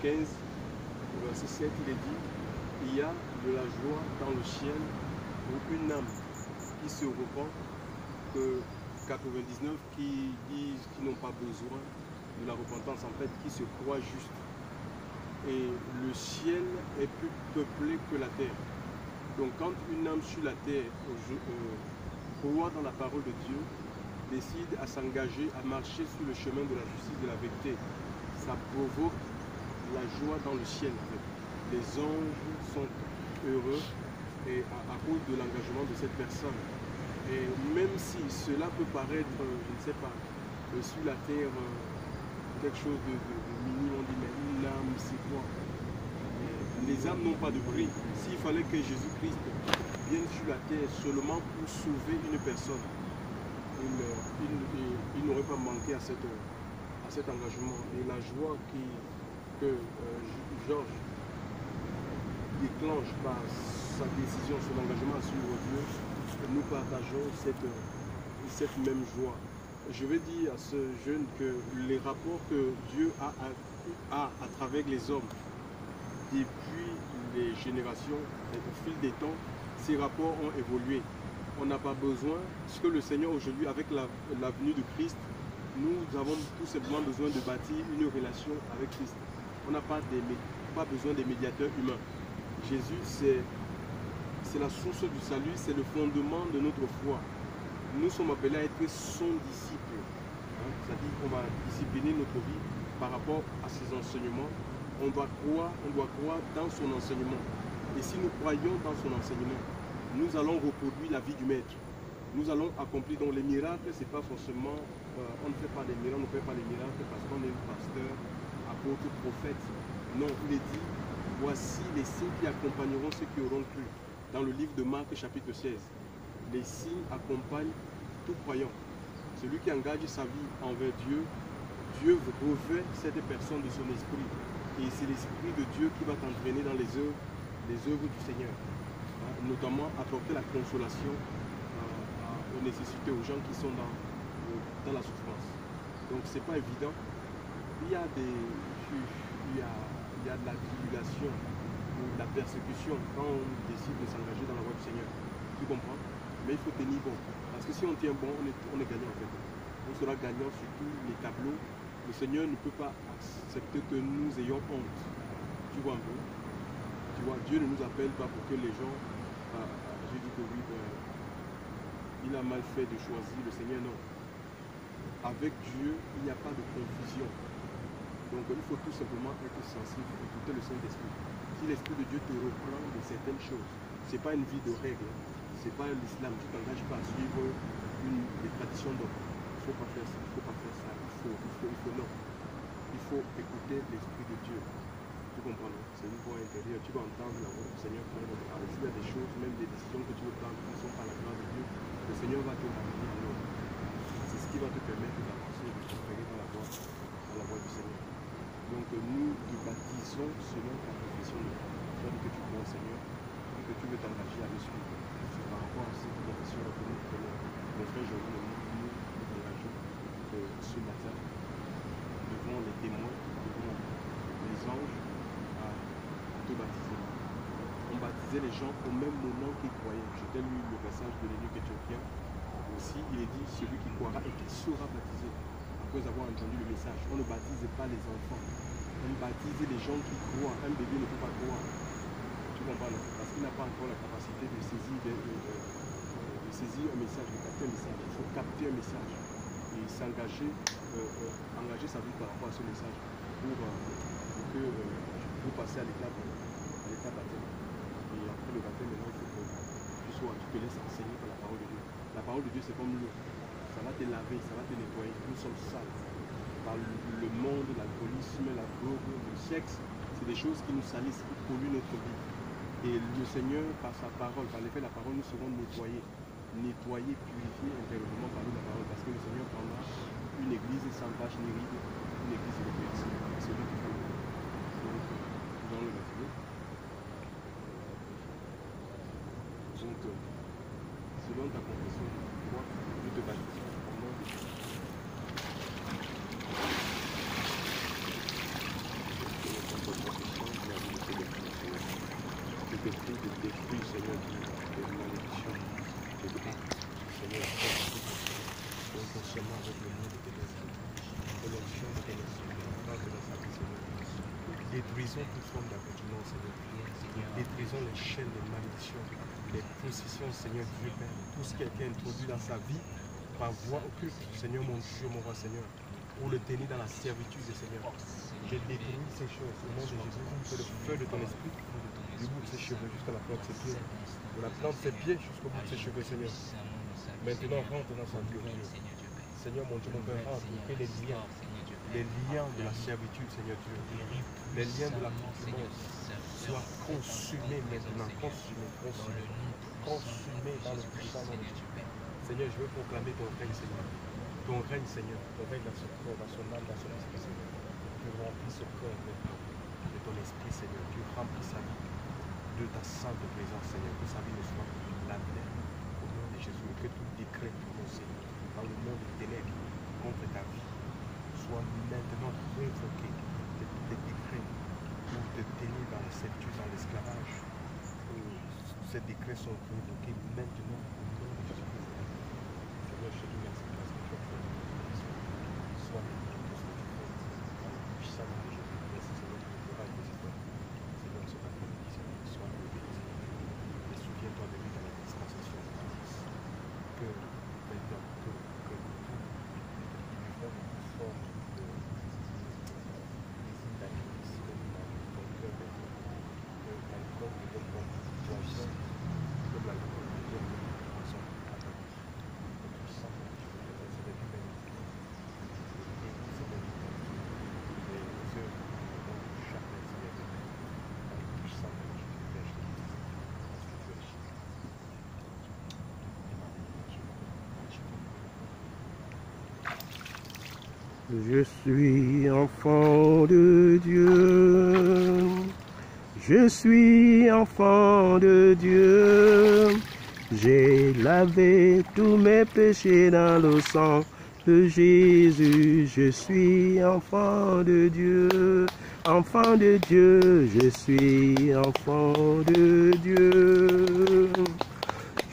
15, au verset 7, il est dit, il y a de la joie dans le ciel pour une âme qui se repent, que 99 qui disent qu'ils n'ont pas besoin de la repentance, en fait, qui se croient justes. Et le ciel est plus peuplé que la terre. Donc quand une âme sur la terre croit dans la parole de Dieu, décide à s'engager, à marcher sur le chemin de la justice, de la vérité, ça provoque la joie dans le ciel. En fait. Les anges sont heureux et à cause de l'engagement de cette personne. Et même si cela peut paraître, je ne sais pas, sur la terre, quelque chose de mini, on dit, mais une âme, c'est quoi? Les âmes n'ont pas de prix. S'il fallait que Jésus-Christ vienne sur la terre seulement pour sauver une personne, il n'aurait pas manqué à cet engagement. Et la joie que Georges déclenche par sa décision, son engagement à suivre Dieu, nous partageons cette même joie. Je vais dire à ce jeune que les rapports que Dieu a à travers les hommes depuis les générations et au fil des temps, ces rapports ont évolué. On n'a pas besoin, ce que le Seigneur aujourd'hui, avec la venue de Christ, nous avons tout simplement besoin de bâtir une relation avec Christ. On n'a pas besoin des médiateurs humains. Jésus, c'est la source du salut, c'est le fondement de notre foi. Nous sommes appelés à être son disciple. C'est-à-dire qu'on va discipliner notre vie par rapport à ses enseignements. On doit croire dans son enseignement. Et si nous croyons dans son enseignement, nous allons reproduire la vie du Maître. Nous allons accomplir. Donc les miracles, c'est pas forcément, on ne fait pas des miracles, on ne fait pas les miracles parce qu'on est pasteur, apôtre, prophète. Non, il est dit, voici les signes qui accompagneront ceux qui auront cru. Dans le livre de Marc, chapitre 16. Les signes accompagnent tout croyant. Celui qui engage sa vie envers Dieu, Dieu revêt cette personne de son esprit. Et c'est l'Esprit de Dieu qui va t'entraîner dans les œuvres du Seigneur. Notamment apporter la consolation aux nécessités, aux gens qui sont dans la souffrance. Donc c'est pas évident. Il y a de la tribulation, de la persécution quand on décide de s'engager dans la voie du Seigneur. Tu comprends? Mais il faut tenir bon. Parce que si on tient bon, on est gagnant en fait. On sera gagnant sur tous les tableaux. Le Seigneur ne peut pas accepter que nous ayons honte. Tu vois un peu? Tu vois, Dieu ne nous appelle pas pour que les gens... je dis que oui, il a mal fait de choisir le Seigneur, non. Avec Dieu, il n'y a pas de confusion. Donc il faut tout simplement être sensible, écouter le Saint-Esprit. Si l'Esprit de Dieu te reprend de certaines choses, ce n'est pas une vie de règles, ce n'est pas l'islam, tu ne t'engages pas à suivre des traditions d'hommes. Il ne faut pas faire ça, il ne faut pas faire ça, il faut non. Il faut écouter l'Esprit de Dieu. Tu comprends, non? C'est une voix intérieure, tu vas entendre la voix du Seigneur quand il va te parler. S'il y a des choses, même des décisions que tu veux prendre qui ne sont pas la grâce de Dieu, le Seigneur va te ramener à l'ordre. C'est ce qui va te permettre d'avancer et de t'opérer dans la voie du Seigneur. Donc nous te baptisons selon ta confession de foi. C'est-à-dire que tu crois au Seigneur et que tu veux t'engager à le suivre. C'est par rapport à cette confession que nous prenons. Mon frère Joël et nous engageons ce matin devant les témoins, devant les anges, à te baptiser. On baptisait les gens au même moment qu'ils croyaient. Je t'ai lu le passage de l'évêque éthiopien. Aussi, il est dit, celui qui croira et qui sera baptisé. Après avoir entendu le message, on ne baptise pas les enfants. On baptise les gens qui croient. Un bébé ne peut pas croire. Tu comprends, non? Parce qu'il n'a pas encore la capacité de saisir un message, de capter un message. Il faut capter un message et s'engager, engager sa vie par rapport à ce message pour passer à l'étape baptême. Et après le baptême, maintenant, il faut que tu te laisses enseigner par la parole de Dieu. La parole de Dieu, c'est comme l'eau. Ça va te laver, ça va te nettoyer. Nous sommes sales par le monde, l'alcoolisme, la drogue, le sexe. C'est des choses qui nous salissent, qui polluent notre vie. Et le Seigneur, par sa parole, par l'effet de la parole, nous serons nettoyés, purifiés intérieurement par la parole. Parce que le Seigneur prendra une église sans vache ni ride, une église de personnes. C'est lui qui fait le monde. Donc, dans le baptême. Donc, selon ta confession de foi, je te baptise au nom de Jésus. Seigneur Dieu, des malédictions, des pactes, Seigneur, consciemment avec le nom de tes esprits, de l'onction de tes esprits, de la grâce de la sainte, Seigneur. Détruisons toute forme d'accoutumement, Seigneur. Détruisons les chaînes de malédiction, les possessions, Seigneur Dieu Père, tout ce qui a été introduit dans sa vie par voie occulte, Seigneur mon Dieu, mon roi Seigneur, pour le tenir dans la servitude, Seigneur. Je détruis ces choses au nom de Jésus, que le feu de ton esprit, du bout de ses cheveux jusqu'à la plante de ses pieds, de la plante de ses pieds jusqu'au bout de ses cheveux, Seigneur. Maintenant, rentre dans sa vie, Seigneur mon Dieu, mon Père, rentre et les liens de la servitude, Seigneur Dieu, les liens de la confiance soient consumés maintenant, consumés dans le puissant nom de Dieu. Seigneur, je veux proclamer ton règne, Seigneur. Ton règne, Seigneur, ton règne dans son corps, dans son âme, dans son esprit, Seigneur. Tu remplis ce corps maintenant de ton esprit, Seigneur. Tu remplis sa vie de ta sainte présence, Seigneur. Que sa vie ne soit la même au nom de Jésus. Et que tout décret prononcé dans le monde des ténèbres contre ta vie soit maintenant révoqué. Des décrets pour te tenir dans la servitude, dans l'esclavage. Ces décrets sont révoqués maintenant au nom de Jésus. Seigneur, je te dis merci parce que tu as fait soit puissant de Jésus. Merci Seigneur pour le courage de cette heure. Seigneur, ce matin, Seigneur, sois levé. Et souviens-toi de lui dans la dispensation de ta grâce. Que maintenant, que nous vivons une forme de désir d'acquisition dans ton cœur maintenant. Que l'alcool de ton poisson, comme l'alcool de ton poisson, à ta vie. Le puissant de Dieu, c'est de l'humanité. Je suis enfant de Dieu, je suis enfant de Dieu, j'ai lavé tous mes péchés dans le sang de Jésus, je suis enfant de Dieu, je suis enfant de Dieu,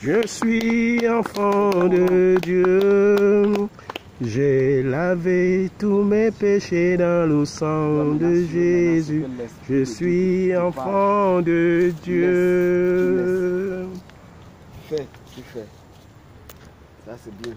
je suis enfant de Dieu. J'ai lavé tous mes péchés dans le sang de Jésus. Je suis enfant de Dieu. Fais, tu fais. Ça c'est bien.